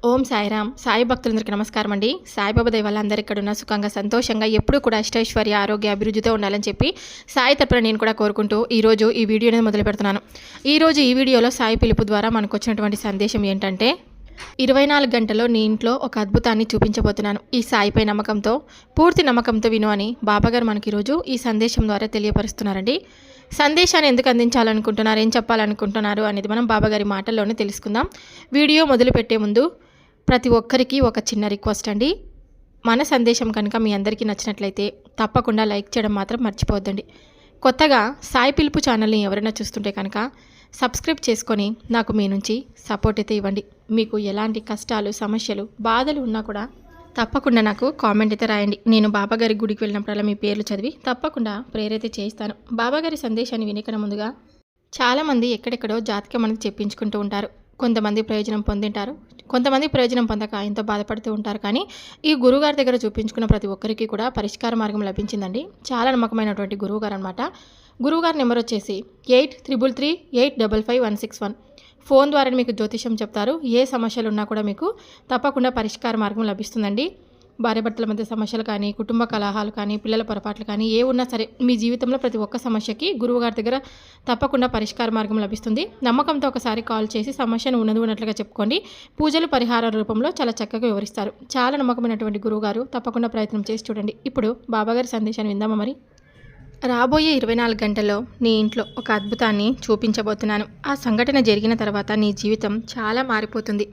ఓం సాయిరామ్. సాయి భక్తులందరికీ నమస్కారం అండి. సాయిబాబా దయ వల్ల అందరూ ఇక్కడ ఉన్న సుఖంగా సంతోషంగా ఎప్పుడూ కూడా అష్టైశ్వర్య ఆరోగ్య అభివృద్ధితో ఉండాలని చెప్పి సాయి తరపున నేను కూడా కోరుకుంటూ ఈరోజు ఈ వీడియోని మొదలు పెడుతున్నాను. ఈరోజు ఈ వీడియోలో సాయి పిలుపు ద్వారా మనకు వచ్చినటువంటి సందేశం ఏంటంటే 24 గంటల్లో నీ ఇంట్లో ఒక అద్భుతాన్ని చూపించబోతున్నాను. ఈ సాయిపై నమ్మకంతో, పూర్తి నమ్మకంతో విను అని బాబాగారు మనకి ఈరోజు ఈ సందేశం ద్వారా తెలియపరుస్తున్నారండి. సందేశాన్ని ఎందుకు అందించాలనుకుంటున్నారు, ఏం చెప్పాలనుకుంటున్నారు అనేది మనం బాబాగారి మాటల్లోనే తెలుసుకుందాం. వీడియో మొదలుపెట్టే ముందు ప్రతి ఒక్కరికి ఒక చిన్న రిక్వెస్ట్ అండి. మన సందేశం కనుక మీ అందరికీ నచ్చినట్లయితే తప్పకుండా లైక్ చేయడం మాత్రం మర్చిపోవద్దండి. కొత్తగా సాయి పిలుపు ఛానల్ని ఎవరైనా చూస్తుంటే కనుక సబ్స్క్రైబ్ చేసుకొని నాకు మీ నుంచి సపోర్ట్ అయితే ఇవ్వండి. మీకు ఎలాంటి కష్టాలు, సమస్యలు, బాధలు ఉన్నా కూడా తప్పకుండా నాకు కామెంట్ అయితే రాయండి. నేను బాబాగారి గుడికి వెళ్ళినప్పుడల్లా మీ పేర్లు చదివి తప్పకుండా ప్రేర్ అయితే చేయిస్తాను. బాబాగారి సందేశాన్ని వినికన ముందుగా చాలామంది ఎక్కడెక్కడో జాతకం మనకి చెప్పించుకుంటూ ఉంటారు. కొంతమంది ప్రయోజనం పొందింటారు, కొంతమంది ప్రయోజనం పొందక ఎంతో బాధపడుతూ ఉంటారు. కానీ ఈ గురువుగారి దగ్గర చూపించుకున్న ప్రతి ఒక్కరికి కూడా పరిష్కార మార్గం లభించిందండి. చాలా నమ్మకమైనటువంటి గురువుగారు అనమాట. గురువుగారి నెంబర్ వచ్చేసి 8338555161. ఫోన్ ద్వారా మీకు జ్యోతిషం చెప్తారు. ఏ సమస్యలు ఉన్నా కూడా మీకు తప్పకుండా పరిష్కార మార్గం లభిస్తుందండి. భార్యాభర్తల మధ్య సమస్యలు కానీ, కుటుంబ కలహాలు కానీ, పిల్లల పొరపాట్లు కానీ ఏ ఉన్నా సరే మీ జీవితంలో ప్రతి ఒక్క సమస్యకి గురువుగారి దగ్గర తప్పకుండా పరిష్కార మార్గం లభిస్తుంది. నమ్మకంతో ఒకసారి కాల్ చేసి సమస్యను ఉన్నట్లుగా చెప్పుకోండి. పూజలు పరిహార రూపంలో చాలా చక్కగా వివరిస్తారు. చాలా నమ్మకమైనటువంటి గురువుగారు. తప్పకుండా ప్రయత్నం చేసి చూడండి. ఇప్పుడు బాబాగారి సందేశాన్ని విందామా మరి. రాబోయే 24 గంటల్లో నీ ఇంట్లో ఒక అద్భుతాన్ని చూపించబోతున్నాను. ఆ సంఘటన జరిగిన తర్వాత నీ జీవితం చాలా మారిపోతుంది.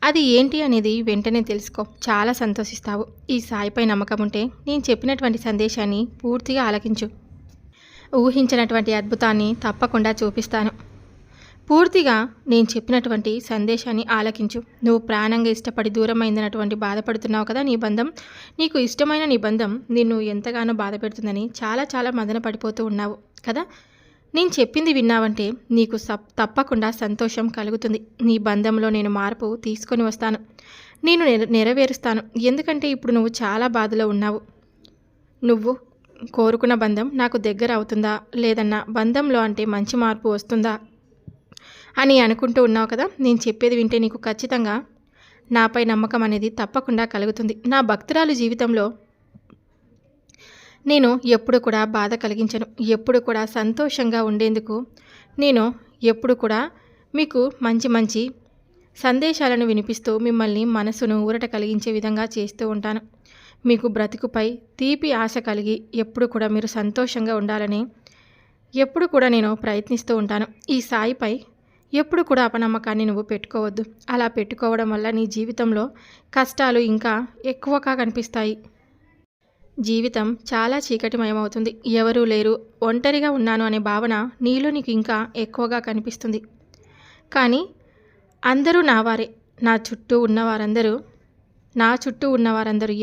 అది ఏంటి అనేది వెంటనే తెలుసుకో. చాలా సంతోషిస్తావు. ఈ సాయిపై నమ్మకం ఉంటే నేను చెప్పినటువంటి సందేశాన్ని పూర్తిగా ఆలకించు. ఊహించినటువంటి అద్భుతాన్ని తప్పకుండా చూపిస్తాను. పూర్తిగా నేను చెప్పినటువంటి సందేశాన్ని ఆలకించు. నువ్వు ప్రాణంగా ఇష్టపడి దూరమైందన్నటువంటి బాధపడుతున్నావు కదా. నీ బంధం, నీకు ఇష్టమైన నీ బంధం నిన్ను ఎంతగానో బాధ పెడుతుందని చాలా మదన పడిపోతూ ఉన్నావు కదా. నేను చెప్పింది విన్నావంటే నీకు తప్పకుండా సంతోషం కలుగుతుంది. నీ బంధంలో నేను మార్పు తీసుకొని వస్తాను. నేను నెరవేరుస్తాను. ఎందుకంటే ఇప్పుడు నువ్వు చాలా బాధలో ఉన్నావు. నువ్వు కోరుకున్న బంధం నాకు దగ్గర అవుతుందా, లేదన్నా బంధంలో అంటే మంచి మార్పు వస్తుందా అని అనుకుంటూ ఉన్నావు కదా. నేను చెప్పేది వింటే నీకు ఖచ్చితంగా నాపై నమ్మకం అనేది తప్పకుండా కలుగుతుంది. నా భక్తురాలు జీవితంలో నేను ఎప్పుడు కూడా బాధ కలిగించను. ఎప్పుడు కూడా సంతోషంగా ఉండేందుకు నేను ఎప్పుడు కూడా మీకు మంచి సందేశాలను వినిపిస్తూ మిమ్మల్ని మనసును ఊరట కలిగించే విధంగా చేస్తూ ఉంటాను. మీకు బ్రతుకుపై తీపి ఆశ కలిగి ఎప్పుడు కూడా మీరు సంతోషంగా ఉండాలని ఎప్పుడు కూడా నేను ప్రయత్నిస్తూ ఉంటాను. ఈ సాయిపై ఎప్పుడు కూడా అపనమ్మకాన్ని నువ్వు పెట్టుకోవద్దు. అలా పెట్టుకోవడం వల్ల నీ జీవితంలో కష్టాలు ఇంకా ఎక్కువగా కనిపిస్తాయి. జీవితం చాలా చీకటిమయమవుతుంది. ఎవరూ లేరు, ఒంటరిగా ఉన్నాను అనే భావన నీలో నీకు ఇంకా ఎక్కువగా కనిపిస్తుంది. కానీ అందరూ నావారే. నా చుట్టూ ఉన్నవారందరూ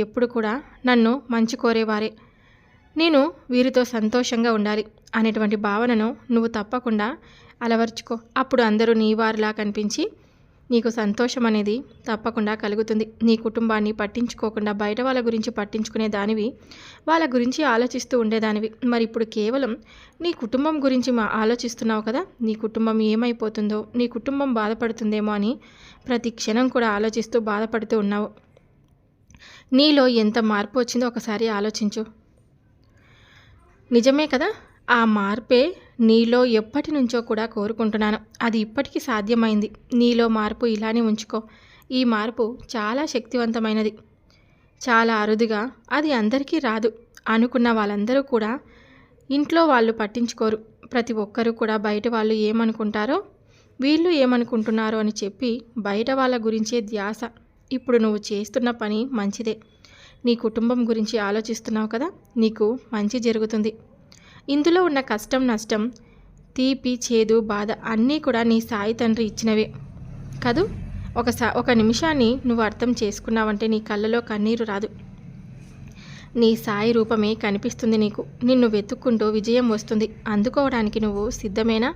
ఎప్పుడు కూడా నన్ను మంచి కోరేవారే. నేను వీరితో సంతోషంగా ఉండాలి అనేటువంటి భావనను నువ్వు తప్పకుండా అలవర్చుకో. అప్పుడు అందరూ నీ వారిలా కనిపించి నీకు సంతోషం అనేది తప్పకుండా కలుగుతుంది. నీ కుటుంబాన్ని పట్టించుకోకుండా బయట వాళ్ళ గురించి పట్టించుకునే దానివి, వాళ్ళ గురించి ఆలోచిస్తూ ఉండేదానివి. మరి ఇప్పుడు కేవలం నీ కుటుంబం గురించి ఆలోచిస్తున్నావు కదా. నీ కుటుంబం ఏమైపోతుందో, నీ కుటుంబం బాధపడుతుందేమో అని ప్రతి క్షణం కూడా ఆలోచిస్తూ బాధపడుతూ ఉన్నావు. నీలో ఎంత మార్పు వచ్చిందో ఒకసారి ఆలోచించు. నిజమే కదా. ఆ మార్పే నీలో ఎప్పటి నుంచో కూడా కోరుకుంటున్నాను. అది ఇప్పటికీ సాధ్యమైంది. నీలో మార్పు ఇలానే ఉంచుకో. ఈ మార్పు చాలా శక్తివంతమైనది. చాలా అరుదుగా, అది అందరికీ రాదు. అనుకున్న వాళ్ళందరూ కూడా ఇంట్లో వాళ్ళు పట్టించుకోరు. ప్రతి ఒక్కరూ కూడా బయట వాళ్ళు ఏమనుకుంటారో, వీళ్ళు ఏమనుకుంటున్నారో అని చెప్పి బయట వాళ్ళ గురించే ధ్యాస. ఇప్పుడు నువ్వు చేస్తున్న పని మంచిదే. నీ కుటుంబం గురించి ఆలోచిస్తున్నావు కదా. నీకు మంచి జరుగుతుంది. ఇందులో ఉన్న కష్టం, నష్టం, తీపి, చేదు, బాధ అన్నీ కూడా నీ సాయి తండ్రి ఇచ్చినవే కదూ. ఒక నిమిషాన్ని నువ్వు అర్థం చేసుకున్నావంటే నీ కళ్ళలో కన్నీరు రాదు. నీ సాయి రూపమే కనిపిస్తుంది నీకు. నిన్ను వెతుక్కుంటూ విజయం వస్తుంది. అందుకోవడానికి నువ్వు సిద్ధమేనా?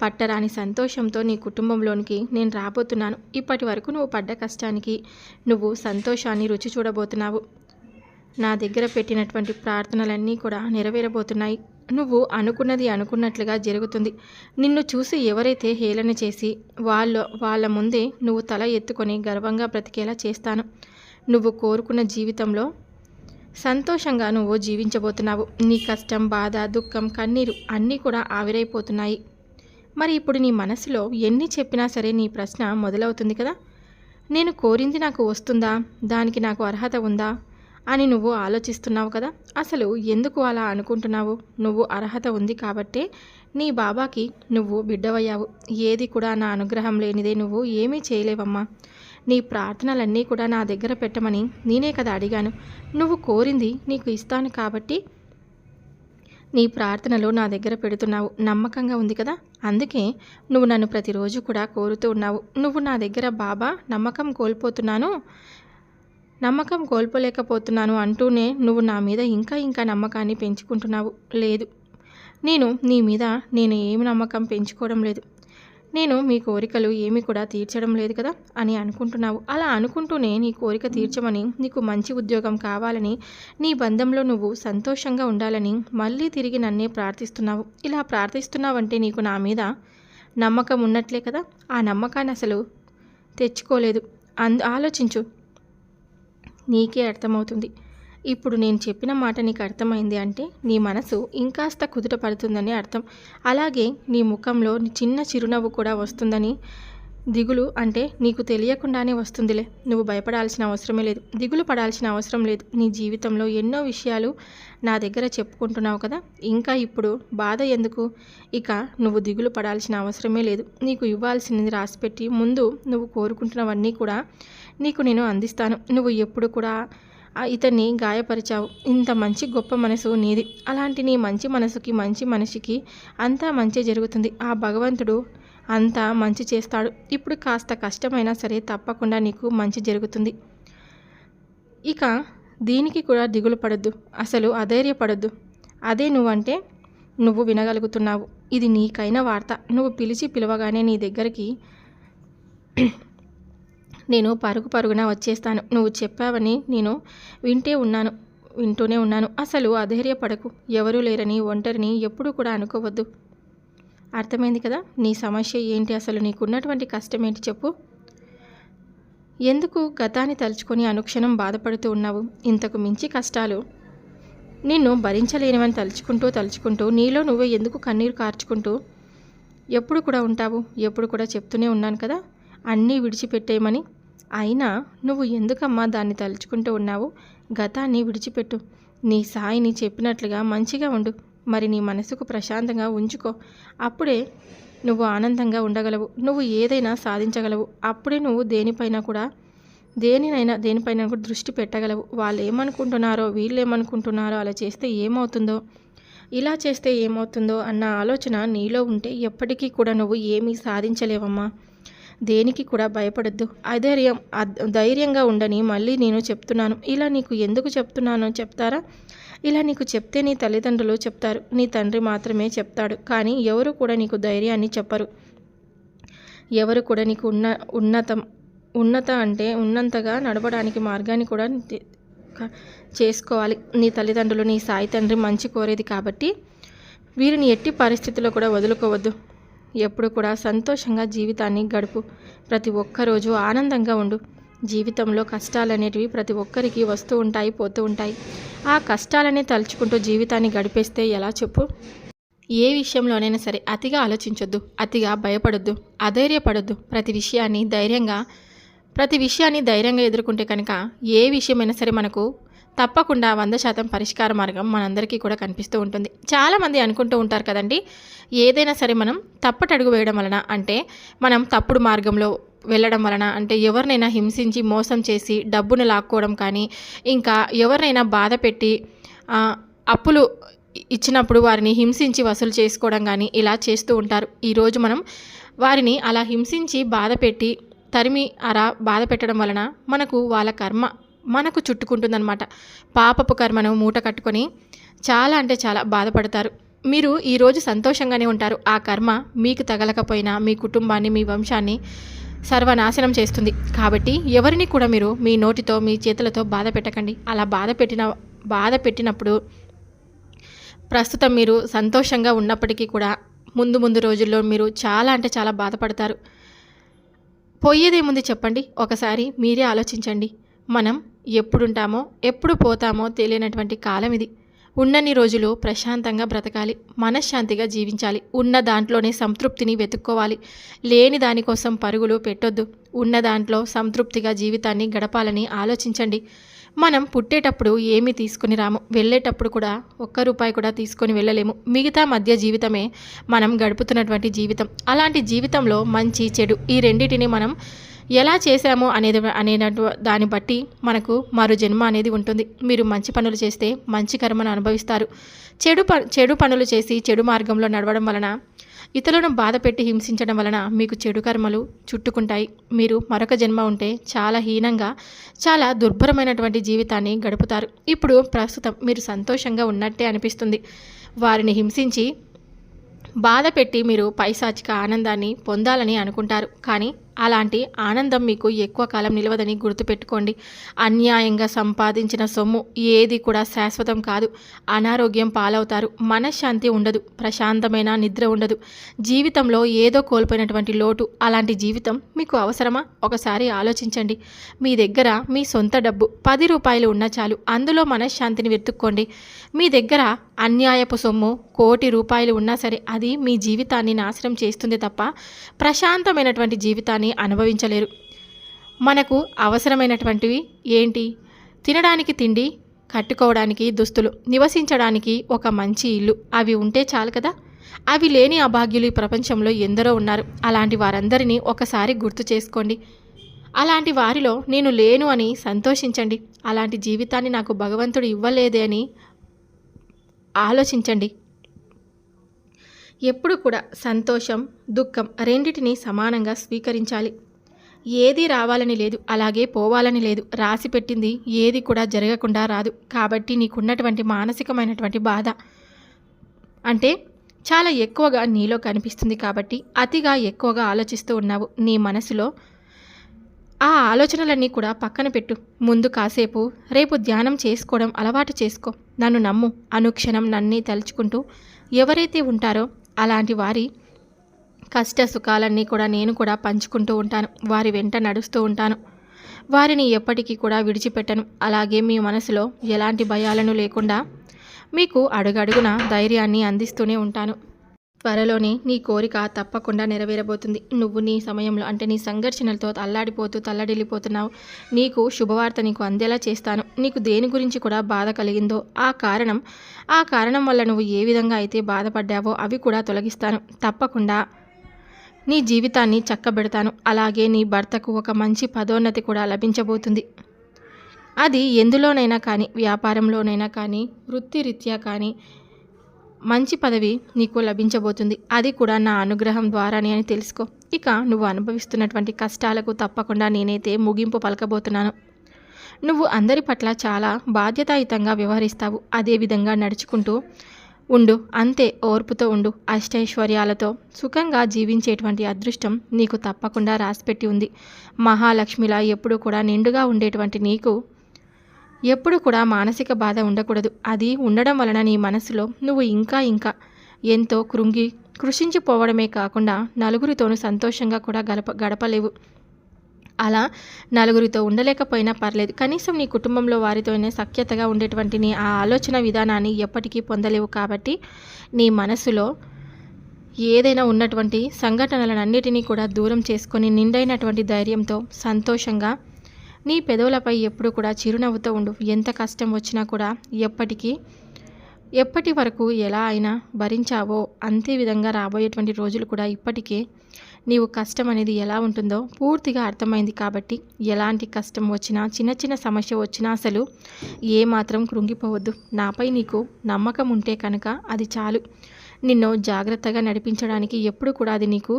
పట్టరాని సంతోషంతో నీ కుటుంబంలోనికి నేను రాబోతున్నాను. ఇప్పటి వరకు నువ్వు పడ్డ కష్టానికి నువ్వు సంతోషాన్ని రుచి చూడబోతున్నావు. నా దగ్గర పెట్టినటువంటి ప్రార్థనలన్నీ కూడా నెరవేరబోతున్నాయి. నువ్వు అనుకున్నది అనుకున్నట్లుగా జరుగుతుంది. నిన్ను చూసి ఎవరైతే హేళన చేసి వాళ్ళ ముందే నువ్వు తల ఎత్తుకొని గర్వంగా బ్రతికేలా చేస్తాను. నువ్వు కోరుకున్న జీవితంలో సంతోషంగా నువ్వు జీవించబోతున్నావు. నీ కష్టం, బాధ, దుఃఖం, కన్నీరు అన్నీ కూడా ఆవిరైపోతున్నాయి. మరి ఇప్పుడు నీ మనసులో ఎన్ని చెప్పినా సరే నీ ప్రశ్న మొదలవుతుంది కదా, నేను కోరింది నాకు వస్తుందా, దానికి నాకు అర్హత ఉందా అని నువ్వు ఆలోచిస్తున్నావు కదా. అసలు ఎందుకు అలా అనుకుంటున్నావు? నువ్వు అర్హత ఉంది కాబట్టే నీ బాబాకి నువ్వు బిడ్డవయ్యావు. ఏది కూడా నా అనుగ్రహం లేనిదే నువ్వు ఏమీ చేయలేవమ్మా. నీ ప్రార్థనలన్నీ కూడా నా దగ్గర పెట్టమని నేనే కదా అడిగాను. నువ్వు కోరింది నీకు ఇస్తాను కాబట్టి నీ ప్రార్థనలు నా దగ్గర పెడుతున్నావు. నమ్మకంగా ఉంది కదా, అందుకే నువ్వు నన్ను ప్రతిరోజు కూడా కోరుతూ ఉన్నావు. నువ్వు నా దగ్గర బాబా నమ్మకం కోల్పోలేకపోతున్నాను అంటూనే నువ్వు నా మీద ఇంకా ఇంకా నమ్మకాన్ని పెంచుకుంటున్నావు. లేదు, నీ మీద నేను ఏమి నమ్మకం పెంచుకోవడం లేదు. నేను మీ కోరికలు ఏమీ కూడా తీర్చడం లేదు కదా అని అనుకుంటున్నావు. అలా అనుకుంటూనే నీ కోరిక తీర్చమని, నీకు మంచి ఉద్యోగం కావాలని, నీ బంధంలో నువ్వు సంతోషంగా ఉండాలని మళ్ళీ తిరిగి నన్నే ప్రార్థిస్తున్నావు. ఇలా ప్రార్థిస్తున్నావంటే నీకు నా మీద నమ్మకం ఉన్నట్లే కదా. ఆ నమ్మకాన్ని అసలు తెచ్చుకోలేదు. ఆలోచించు, నీకే అర్థమవుతుంది. ఇప్పుడు నేను చెప్పిన మాట నీకు అర్థమైంది అంటే నీ మనసు ఇంకాస్త కుదుట పడుతుందని అర్థం. అలాగే నీ ముఖంలో చిన్న చిరునవ్వు కూడా వస్తుందని. దిగులు అంటే నీకు తెలియకుండానే వస్తుందిలే. నువ్వు భయపడాల్సిన అవసరమే లేదు, దిగులు పడాల్సిన అవసరం లేదు. నీ జీవితంలో ఎన్నో విషయాలు నా దగ్గర చెప్పుకుంటున్నావు కదా, ఇంకా ఇప్పుడు బాధ ఎందుకు? ఇక నువ్వు దిగులు పడాల్సిన అవసరమే లేదు. నీకు ఇవ్వాల్సినది రాసిపెట్టి ముందు నువ్వు కోరుకుంటున్నవన్నీ కూడా నీకు నేను అందిస్తాను. నువ్వు ఎప్పుడు కూడా ఇతన్ని గాయపరిచావు. ఇంత మంచి గొప్ప మనసు నీది. అలాంటి నీ మంచి మనసుకి, మంచి మనిషికి అంతా మంచి జరుగుతుంది. ఆ భగవంతుడు అంతా మంచి చేస్తాడు. ఇప్పుడు కాస్త కష్టమైనా సరే తప్పకుండా నీకు మంచి జరుగుతుంది. ఇక దీనికి కూడా దిగులు పడొద్దు, అసలు అధైర్యపడొద్దు. అదే నువ్వంటే నువ్వు వినగలుగుతున్నావు. ఇది నీకైన వార్త. నువ్వు పిలవగానే నీ దగ్గరికి నేను పరుగున వచ్చేస్తాను. నువ్వు చెప్పావని నేను వింటూనే ఉన్నాను. అసలు అధైర్యపడకు. ఎవరూ లేరని, ఒంటరిని ఎప్పుడూ కూడా అనుకోవద్దు. అర్థమైంది కదా నీ సమస్య ఏంటి, అసలు నీకున్నటువంటి కష్టం ఏంటి చెప్పు. ఎందుకు గతాన్ని తలుచుకొని అనుక్షణం బాధపడుతూ ఉన్నావు? ఇంతకు మించి కష్టాలు నిన్ను భరించలేనివని తలుచుకుంటూ నీలో నువ్వే ఎందుకు కన్నీరు కార్చుకుంటూ ఎప్పుడు కూడా ఉంటావు? ఎప్పుడు కూడా చెప్తూనే ఉన్నాను కదా అన్నీ విడిచిపెట్టేయమని. అయినా నువ్వు ఎందుకమ్మా దాన్ని తలుచుకుంటూ ఉన్నావు? గతాన్ని విడిచిపెట్టు. నీ సాయిని చెప్పినట్లుగా మంచిగా ఉండు. మరి నీ మనసుకు ప్రశాంతంగా ఉంచుకో. అప్పుడే నువ్వు ఆనందంగా ఉండగలవు. నువ్వు ఏదైనా సాధించగలవు. అప్పుడే నువ్వు దేనిపైన కూడా దృష్టి పెట్టగలవు. వాళ్ళు ఏమనుకుంటున్నారో, వీళ్ళు ఏమనుకుంటున్నారో, అలా చేస్తే ఏమవుతుందో, ఇలా చేస్తే ఏమవుతుందో అన్న ఆలోచన నీలో ఉంటే ఎప్పటికీ కూడా నువ్వు ఏమీ సాధించలేవమ్మా. దేనికి కూడా భయపడద్దు. ధైర్యంగా ఉండని మళ్ళీ నేను చెప్తున్నాను. ఇలా నీకు ఎందుకు చెప్తున్నానో చెప్తారా? ఇలా నీకు చెప్తే నీ తల్లిదండ్రులు చెప్తారు, నీ తండ్రి మాత్రమే చెప్తాడు. కానీ ఎవరు కూడా నీకు ధైర్యాన్ని చెప్పరు. ఎవరు కూడా నీకు ఉన్నంతగా నడవడానికి మార్గాన్ని కూడా చేసుకోవాలి. నీ తల్లిదండ్రులు, నీ సాయి తండ్రి మంచి కోరేది కాబట్టి వీరిని ఎట్టి పరిస్థితుల్లో కూడా వదులుకోవద్దు. ఎప్పుడు కూడా సంతోషంగా జీవితాన్ని గడుపు. ప్రతి ఒక్కరోజు ఆనందంగా ఉండు. జీవితంలో కష్టాలు అనేటివి ప్రతి ఒక్కరికి వస్తూ ఉంటాయి, పోతూ ఉంటాయి. ఆ కష్టాలనే తలుచుకుంటూ జీవితాన్ని గడిపేస్తే ఎలా చెప్పు? ఏ విషయంలోనైనా సరే అతిగా ఆలోచించొద్దు, అతిగా భయపడొద్దు, అధైర్యపడొద్దు. ప్రతి విషయాన్ని ధైర్యంగా ఎదుర్కొంటే కనుక ఏ విషయమైనా సరే మనకు తప్పకుండా 100% పరిష్కార మార్గం మనందరికీ కూడా కనిపిస్తూ ఉంటుంది. చాలామంది అనుకుంటూ ఉంటారు కదండి, ఏదైనా సరే మనం తప్పటడుగు వేయడం వలన, అంటే మనం తప్పుడు మార్గంలో వెళ్ళడం వలన, అంటే ఎవరినైనా హింసించి మోసం చేసి డబ్బును లాక్కోవడం కానీ, ఇంకా ఎవరినైనా బాధ పెట్టి అప్పులు ఇచ్చినప్పుడు వారిని హింసించి వసూలు చేసుకోవడం కానీ ఇలా చేస్తూ ఉంటారు. ఈరోజు మనం వారిని అలా హింసించి బాధ పెట్టి తరిమి అలా బాధ పెట్టడం వలన వాళ్ళ కర్మ మనకు చుట్టుకుంటుందన్నమాట. పాపపు కర్మను మూట కట్టుకొని చాలా అంటే చాలా బాధపడతారు. మీరు ఈరోజు సంతోషంగానే ఉంటారు. ఆ కర్మ మీకు తగలకపోయినా మీ కుటుంబాన్ని, మీ వంశాన్ని సర్వనాశనం చేస్తుంది. కాబట్టి ఎవరిని కూడా మీరు మీ నోటితో, మీ చేతులతో బాధ పెట్టకండి. అలా బాధ పెట్టినప్పుడు ప్రస్తుతం మీరు సంతోషంగా ఉన్నప్పటికీ కూడా ముందు ముందు రోజుల్లో మీరు చాలా అంటే చాలా బాధపడతారు. పోయేదేముంది చెప్పండి? ఒకసారి మీరే ఆలోచించండి. మనం ఎప్పుడుంటామో ఎప్పుడు పోతామో తెలియనటువంటి కాలం ఇది. ఉన్నన్ని రోజులు ప్రశాంతంగా బ్రతకాలి, మనశ్శాంతిగా జీవించాలి, ఉన్న దాంట్లోనే సంతృప్తిని వెతుక్కోవాలి. లేని దానికోసం పరుగులు పెట్టొద్దు. ఉన్న దాంట్లో సంతృప్తిగా జీవితాన్ని గడపాలని ఆలోచించండి. మనం పుట్టేటప్పుడు ఏమీ తీసుకుని రాము, వెళ్ళేటప్పుడు కూడా ₹1 కూడా తీసుకొని వెళ్ళలేము. మిగతా మధ్య జీవితమే మనం గడుపుతున్నటువంటి జీవితం. అలాంటి జీవితంలో మంచి చెడు ఈ రెండింటిని మనం ఎలా చేశామో దాన్ని బట్టి మనకు మరో జన్మ అనేది ఉంటుంది. మీరు మంచి పనులు చేస్తే మంచి కర్మను అనుభవిస్తారు. చెడు పనులు చేసి చెడు మార్గంలో నడవడం వలన, ఇతరులను బాధపెట్టి హింసించడం వలన మీకు చెడు కర్మలు చుట్టుకుంటాయి. మీరు మరొక జన్మ ఉంటే చాలా హీనంగా, చాలా దుర్భరమైనటువంటి జీవితాన్ని గడుపుతారు. ఇప్పుడు ప్రస్తుతం మీరు సంతోషంగా ఉన్నట్టే అనిపిస్తుంది. వారిని హింసించి బాధ పెట్టి మీరు పైశాచిక ఆనందాన్ని పొందాలని అనుకుంటారు. కానీ అలాంటి ఆనందం మీకు ఎక్కువ కాలం నిలవదని గుర్తుపెట్టుకోండి. అన్యాయంగా సంపాదించిన సొమ్ము ఏది కూడా శాశ్వతం కాదు. అనారోగ్యం పాలవుతారు, మనశ్శాంతి ఉండదు, ప్రశాంతమైన నిద్ర ఉండదు. జీవితంలో ఏదో కోల్పోయినటువంటి లోటు. అలాంటి జీవితం మీకు అవసరమా? ఒకసారి ఆలోచించండి. మీ దగ్గర మీ సొంత డబ్బు ₹10 ఉన్నా చాలు, అందులో మనశ్శాంతిని వెతుక్కోండి. మీ దగ్గర అన్యాయపు సొమ్ము ₹1,00,00,000 ఉన్నా సరే అది మీ జీవితాన్ని నాశనం చేస్తుంది తప్ప ప్రశాంతమైనటువంటి జీవితాన్ని అనుభవించలేరు. మనకు అవసరమైనటువంటివి ఏంటి? తినడానికి తిండి, కట్టుకోవడానికి దుస్తులు, నివసించడానికి ఒక మంచి ఇల్లు. అవి ఉంటే చాలు కదా. అవి లేని అభాగ్యులు ఈ ప్రపంచంలో ఎందరో ఉన్నారు. అలాంటి వారందరినీ ఒకసారి గుర్తు చేసుకోండి. అలాంటి వారిలో నేను లేను అని సంతోషించండి. అలాంటి జీవితాన్ని నాకు భగవంతుడు ఇవ్వలేదే అని ఆలోచించండి. ఎప్పుడు కూడా సంతోషం, దుఃఖం రెండిటిని సమానంగా స్వీకరించాలి. ఏది రావాలని లేదు, అలాగే పోవాలని లేదు. రాసి పెట్టింది ఏది కూడా జరగకుండా రాదు. కాబట్టి నీకున్నటువంటి మానసికమైనటువంటి బాధ అంటే చాలా ఎక్కువగా నీలో కనిపిస్తుంది. కాబట్టి అతిగా ఎక్కువగా ఆలోచిస్తూ ఉన్నావు. నీ మనసులో ఆ ఆలోచనలన్నీ కూడా పక్కన పెట్టు. ముందు కాసేపు రేపు ధ్యానం చేసుకోవడం అలవాటు చేసుకో. నన్ను నమ్ము. అనుక్షణం నన్నే తలుచుకుంటూ ఎవరైతే ఉంటారో అలాంటి వారి కష్ట సుఖాలన్నీ కూడా నేను కూడా పంచుకుంటూ ఉంటాను. వారి వెంట నడుస్తూ ఉంటాను. వారిని ఎప్పటికీ కూడా విడిచిపెట్టను. అలాగే మీ మనసులో ఎలాంటి భయాలను లేకుండా మీకు అడుగడుగున ధైర్యాన్ని అందిస్తూనే ఉంటాను. త్వరలోనే నీ కోరిక తప్పకుండా నెరవేరబోతుంది. నువ్వు నీ సమయంలో అంటే నీ సంఘర్షణలతో అల్లాడిపోతూ తల్లడిల్లిపోతున్నావు. నీకు శుభవార్త నీకు అందేలా చేస్తాను. నీకు దేని గురించి కూడా బాధ కలిగిందో ఆ కారణం వల్ల నువ్వు ఏ విధంగా అయితే బాధపడ్డావో అవి కూడా తొలగిస్తాను. తప్పకుండా నీ జీవితాన్ని చక్కబెడతాను. అలాగే నీ భర్తకు ఒక మంచి పదోన్నతి కూడా లభించబోతుంది. అది ఎందులోనైనా కానీ, వ్యాపారంలోనైనా కానీ, వృత్తిరీత్యా కానీ మంచి పదవి నీకు లభించబోతుంది. అది కూడా నా అనుగ్రహం ద్వారానే అని తెలుసుకో. ఇక నువ్వు అనుభవిస్తున్నటువంటి కష్టాలకు తప్పకుండా నేనైతే ముగింపు పలకబోతున్నాను. నువ్వు అందరి పట్ల చాలా బాధ్యతాయుతంగా వ్యవహరిస్తావు. అదే విధంగా నడుచుకుంటూ ఉండు. అంతే, ఓర్పుతో ఉండు. అష్టైశ్వర్యాలతో సుఖంగా జీవించేటువంటి అదృష్టం నీకు తప్పకుండా రాసిపెట్టి ఉంది. మహాలక్ష్మిలా ఎప్పుడూ కూడా నిండుగా ఉండేటువంటి నీకు ఎప్పుడు కూడా మానసిక బాధ ఉండకూడదు. అది ఉండడం వలన నీ మనసులో నువ్వు ఇంకా ఎంతో కృషించిపోవడమే కాకుండా నలుగురితోనూ సంతోషంగా కూడా గడపలేవు. అలా నలుగురితో ఉండలేకపోయినా పర్లేదు, కనీసం నీ కుటుంబంలో వారితోనే సఖ్యతగా ఉండేటువంటి నీ ఆ ఆలోచన విధానాన్ని ఎప్పటికీ పొందలేవు. కాబట్టి నీ మనసులో ఏదైనా ఉన్నటువంటి సంఘటనలన్నిటినీ కూడా దూరం చేసుకొని నిండైనటువంటి ధైర్యంతో సంతోషంగా నీ పెదవులపై ఎప్పుడు కూడా చిరునవ్వుతో ఉండు. ఎంత కష్టం వచ్చినా కూడా ఎప్పటి వరకు ఎలా అయినా భరించావో అంతే విధంగా రాబోయేటువంటి రోజులు కూడా ఇప్పటికే నీవు కష్టం అనేది ఎలా ఉంటుందో పూర్తిగా అర్థమైంది. కాబట్టి ఎలాంటి కష్టం వచ్చినా, చిన్న సమస్య వచ్చినా అసలు ఏమాత్రం కృంగిపోవద్దు. నాపై నీకు నమ్మకం ఉంటే కనుక అది చాలు. నిన్ను జాగ్రత్తగా నడిపించడానికి ఎప్పుడు కూడా అది నీకు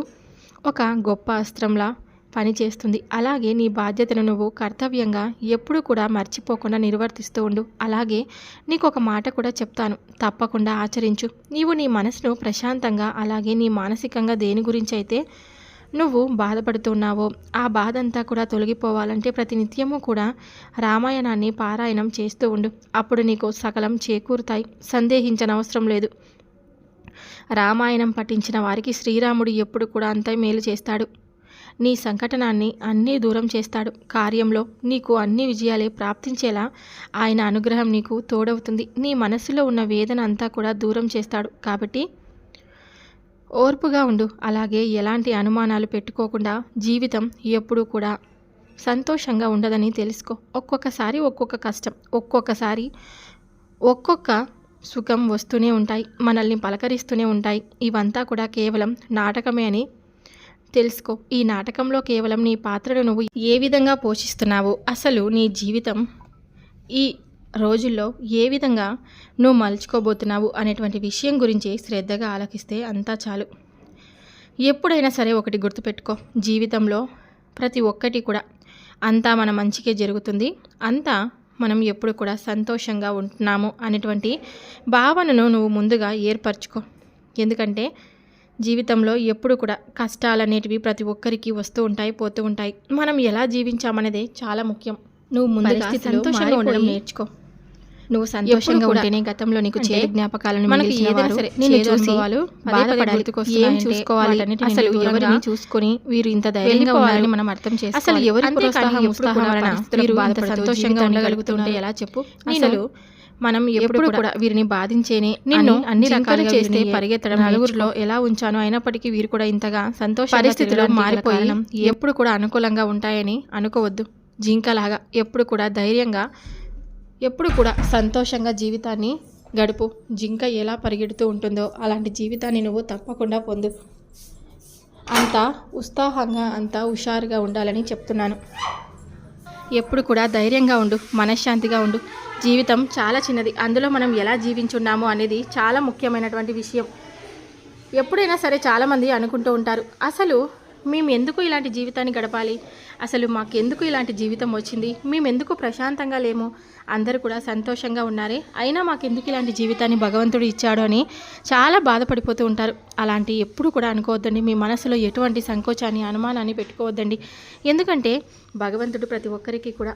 ఒక గొప్ప అస్త్రంలా పనిచేస్తుంది. అలాగే నీ బాధ్యతను నువ్వు కర్తవ్యంగా ఎప్పుడు కూడా మర్చిపోకుండా నిర్వర్తిస్తూ ఉండు. అలాగే నీకు ఒక మాట కూడా చెప్తాను, తప్పకుండా ఆచరించు. నీవు నీ మనసును ప్రశాంతంగా, అలాగే నీ మానసికంగా దేని గురించి అయితే నువ్వు బాధపడుతున్నావో ఆ బాధ అంతా కూడా తొలగిపోవాలంటే ప్రతినిత్యము కూడా రామాయణాన్ని పారాయణం చేస్తూ ఉండు. అప్పుడు నీకు సకలం చేకూరుతాయి, సందేహించనవసరం లేదు. రామాయణం పఠించిన వారికి శ్రీరాముడు ఎప్పుడు కూడా అంత మేలు చేస్తాడు. నీ సంకటనాన్ని అన్నీ దూరం చేస్తాడు. కార్యంలో నీకు అన్ని విజయాలే ప్రాప్తించేలా ఆయన అనుగ్రహం నీకు తోడవుతుంది. నీ మనసులో ఉన్న వేదన అంతా కూడా దూరం చేస్తాడు. కాబట్టి ఓర్పుగా ఉండు. అలాగే ఎలాంటి అనుమానాలు పెట్టుకోకుండా జీవితం ఎప్పుడూ కూడా సంతోషంగా ఉండదని తెలుసుకో. ఒక్కొక్కసారి ఒక్కొక్క కష్టం, ఒక్కొక్కసారి ఒక్కొక్క సుఖం వస్తూనే ఉంటాయి, మనల్ని పలకరిస్తూనే ఉంటాయి. ఇవంతా కూడా కేవలం నాటకమే అని తెలుసుకో. ఈ నాటకంలో కేవలం నీ పాత్రను నువ్వు ఏ విధంగా పోషిస్తున్నావో, అసలు నీ జీవితం ఈ రోజుల్లో ఏ విధంగా నువ్వు మలుచుకోబోతున్నావు అనేటువంటి విషయం గురించి శ్రద్ధగా ఆలకిస్తే అంతా చాలు. ఎప్పుడైనా సరే ఒకటి గుర్తుపెట్టుకో, జీవితంలో ప్రతి ఒక్కటి కూడా అంతా మన మంచికే జరుగుతుంది, అంతా మనం ఎప్పుడు కూడా సంతోషంగా ఉంటున్నాము అనేటువంటి భావనను నువ్వు ముందుగా ఏర్పరచుకో. ఎందుకంటే జీవితంలో ఎప్పుడు కూడా కష్టాలు అనేటివి ప్రతి ఒక్కరికి వస్తూ ఉంటాయి, పోతూ ఉంటాయి. మనం ఎలా జీవించామనేదే చాలా ముఖ్యం. నువ్వు ముందుగా సంతోషంగా ఉండడం నేర్చుకో. నువ్వు సంతోషంగా ఉంటేనే గతంలో నీకు చేదు జ్ఞాపకాలను మనకి ఏదైనా సరే నేను చూసి వాళ్ళు బాధపడాలి, ఏం చూసుకోవాలి, అసలు ఎవరిని చూసుకొని వీరు ఇంత ధైర్యంగా ఉండాలని మనం అర్థం చేసుకోవాలి. అసలు ఎవరి ప్రోత్సాహం వలన వీరు అంత సంతోషంగా ఉండగలుగుతుంటే ఎలా చెప్పు. అసలు మనం ఎప్పుడు కూడా వీరిని బాధించేనే నిన్ను అన్ని రకాలుగా చేస్తే పరిగెత్తడం, నలుగురిలో ఎలా ఉంచాను, అయినప్పటికీ వీరు కూడా ఇంతగా సంతోష పరిస్థితుల్లో మారిపోయి ఎప్పుడు కూడా అనుకూలంగా ఉంటాయని అనుకోవద్దు. జింకలాగా ఎప్పుడు కూడా ధైర్యంగా, ఎప్పుడు కూడా సంతోషంగా జీవితాన్ని గడుపు. జింక ఎలా పరిగెడుతూ ఉంటుందో అలాంటి జీవితాన్ని నువ్వు తప్పకుండా పొందు. అంత ఉత్సాహంగా, అంత హుషారుగా ఉండాలని చెప్తున్నాను. ఎప్పుడు కూడా ధైర్యంగా ఉండు, మనశ్శాంతిగా ఉండు. జీవితం చాలా చిన్నది, అందులో మనం ఎలా జీవించున్నాము అనేది చాలా ముఖ్యమైనటువంటి విషయం. ఎప్పుడైనా సరే చాలామంది అనుకుంటూ ఉంటారు, అసలు మేము ఎందుకు ఇలాంటి జీవితాన్ని గడపాలి, అసలు మాకెందుకు ఇలాంటి జీవితం వచ్చింది, మేము ఎందుకు ప్రశాంతంగా లేము, అందరూ కూడా సంతోషంగా ఉన్నారే, అయినా మాకెందుకు ఇలాంటి జీవితాన్ని భగవంతుడు ఇచ్చాడు అని చాలా బాధపడిపోతూ ఉంటారు. అలాంటి ఎప్పుడు కూడా అనుకోవద్దండి. మీ మనసులో ఎటువంటి సంకోచాన్ని, అనుమానాన్ని పెట్టుకోవద్దండి. ఎందుకంటే భగవంతుడు ప్రతి ఒక్కరికి కూడా,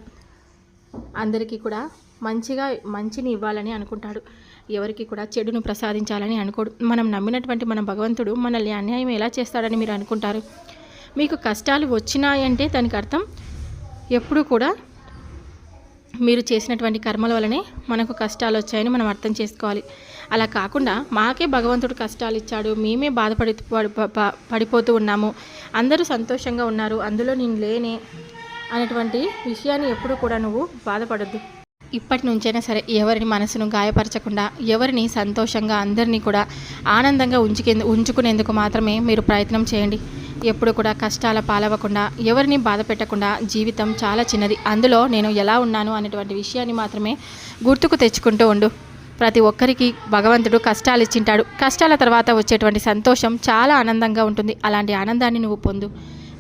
అందరికీ కూడా మంచిని ఇవ్వాలని అనుకుంటాడు. ఎవరికి కూడా చెడును ప్రసాదించాలని అనుకోడు. మనం నమ్మినటువంటి మన భగవంతుడు మనల్ని అన్యాయం ఎలా చేస్తాడని మీరు అనుకుంటారు? మీకు కష్టాలు వచ్చినాయంటే దానికి అర్థం ఎప్పుడు కూడా మీరు చేసినటువంటి కర్మల వల్లనే మనకు కష్టాలు వచ్చాయని మనం అర్థం చేసుకోవాలి. అలా కాకుండా మాకే భగవంతుడు కష్టాలు ఇచ్చాడు, మేమే పడిపోతూ ఉన్నాము, అందరూ సంతోషంగా ఉన్నారు, అందులో నేను లేనే అనేటువంటి విషయాన్ని ఎప్పుడు కూడా నువ్వు బాధపడద్దు. ఇప్పటి నుంచైనా సరే ఎవరిని మనసును గాయపరచకుండా, ఎవరిని సంతోషంగా, అందరినీ కూడా ఆనందంగా ఉంచుకునేందుకు మాత్రమే మీరు ప్రయత్నం చేయండి. ఎప్పుడు కూడా కష్టాల పాలవ్వకుండా, ఎవరిని బాధ పెట్టకుండా. జీవితం చాలా చిన్నది, అందులో నేను ఎలా ఉన్నాను అనేటువంటి విషయాన్ని మాత్రమే గుర్తుకు తెచ్చుకుంటూ ఉండు. ప్రతి ఒక్కరికి భగవంతుడు కష్టాలు ఇచ్చింటాడు. కష్టాల తర్వాత వచ్చేటువంటి సంతోషం చాలా ఆనందంగా ఉంటుంది. అలాంటి ఆనందాన్ని నువ్వు పొందు.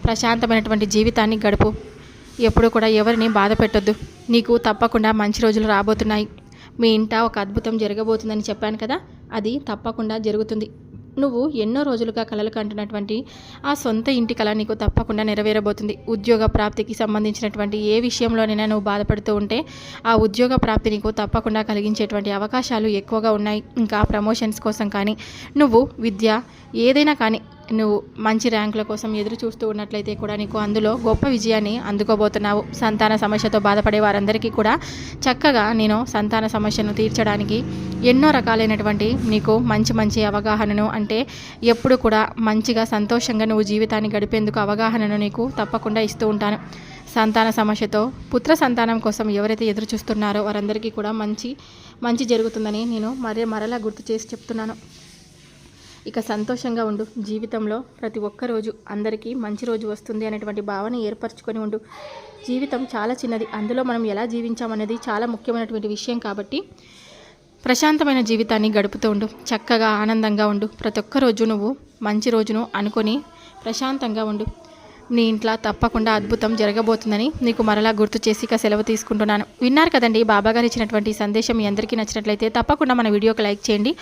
ప్రశాంతమైనటువంటి జీవితాన్ని గడుపు. ఎప్పుడు కూడా ఎవరిని బాధ పెట్టొద్దు. నీకు తప్పకుండా మంచి రోజులు రాబోతున్నాయి. మీ ఇంట ఒక అద్భుతం జరగబోతుందని చెప్పాను కదా, అది తప్పకుండా జరుగుతుంది. నువ్వు ఎన్నో రోజులుగా కలలు కంటున్నటువంటి ఆ సొంత ఇంటి కళ నీకు తప్పకుండా నెరవేరబోతుంది. ఉద్యోగ ప్రాప్తికి సంబంధించినటువంటి ఏ విషయంలోనైనా నువ్వు బాధపడుతూ ఉంటే ఆ ఉద్యోగ ప్రాప్తి నీకు తప్పకుండా కలిగించేటువంటి అవకాశాలు ఎక్కువగా ఉన్నాయి. ఇంకా ప్రమోషన్స్ కోసం కానీ, నువ్వు విద్య ఏదైనా కానీ నువ్వు మంచి ర్యాంకుల కోసం ఎదురు చూస్తూ ఉన్నట్లయితే కూడా నీకు అందులో గొప్ప విజయాన్ని అందుకోబోతున్నావు. సంతాన సమస్యతో బాధపడే వారందరికీ కూడా చక్కగా నేను సంతాన సమస్యను తీర్చడానికి ఎన్నో రకాలైనటువంటి నీకు మంచి అవగాహనను, అంటే ఎప్పుడు కూడా మంచిగా సంతోషంగా నువ్వు జీవితాన్ని గడిపేందుకు అవగాహనను నీకు తప్పకుండా ఇస్తూ ఉంటాను. సంతాన సమస్యతో పుత్ర సంతానం కోసం ఎవరైతే ఎదురు చూస్తున్నారో వారందరికీ కూడా మంచి జరుగుతుందని నేను మరలా గుర్తు చేసి చెప్తున్నాను. ఇక సంతోషంగా ఉండు. జీవితంలో ప్రతి ఒక్క రోజు అందరికీ మంచి రోజు వస్తుంది అనేటువంటి భావన ఏర్పరచుకొని ఉండు. జీవితం చాలా చిన్నది, అందులో మనం ఎలా జీవించామనేది చాలా ముఖ్యమైనటువంటి విషయం. కాబట్టి ప్రశాంతమైన జీవితాన్ని గడుపుతూ ఉండు. చక్కగా ఆనందంగా ఉండు. ప్రతి ఒక్క రోజు నువ్వు మంచి రోజును అనుకొని ప్రశాంతంగా ఉండు. నీ ఇంట్లో తప్పకుండా అద్భుతం జరగబోతుందని నీకు మరలా గుర్తు చేసి ఇక సెలవు తీసుకుంటున్నాను. విన్నారు కదండి, బాబాగారు ఇచ్చినటువంటి సందేశం మీ అందరికీ నచ్చినట్లయితే తప్పకుండా మన వీడియోకి లైక్ చేయండి,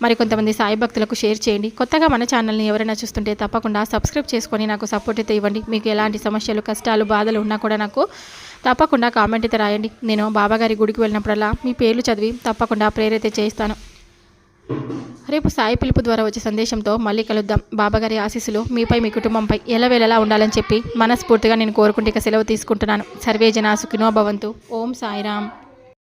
మరి కొంతమంది సాయి భక్తులకు షేర్ చేయండి. కొత్తగా మన ఛానల్ని ఎవరైనా చూస్తుంటే తప్పకుండా సబ్స్క్రైబ్ చేసుకొని నాకు సపోర్ట్ అయితే ఇవ్వండి. మీకు ఎలాంటి సమస్యలు, కష్టాలు, బాధలు ఉన్నా కూడా నాకు తప్పకుండా కామెంట్ అయితే రాయండి. నేను బాబాగారి గుడికి వెళ్ళినప్పుడల్లా మీ పేర్లు చదివి తప్పకుండా ప్రేయర్ అయితే చేస్తాను. రేపు సాయి పిలుపు ద్వారా వచ్చే సందేశంతో మళ్ళీ కలుద్దాం. బాబాగారి ఆశీస్సులు మీపై, మీ కుటుంబంపై ఎల్లవేళలా ఉండాలని చెప్పి మనస్ఫూర్తిగా నేను కోరుకుంటే ఇక సెలవు తీసుకుంటున్నాను. సర్వే జనా సుఖినో భవంతు. ఓం సాయిరామ్.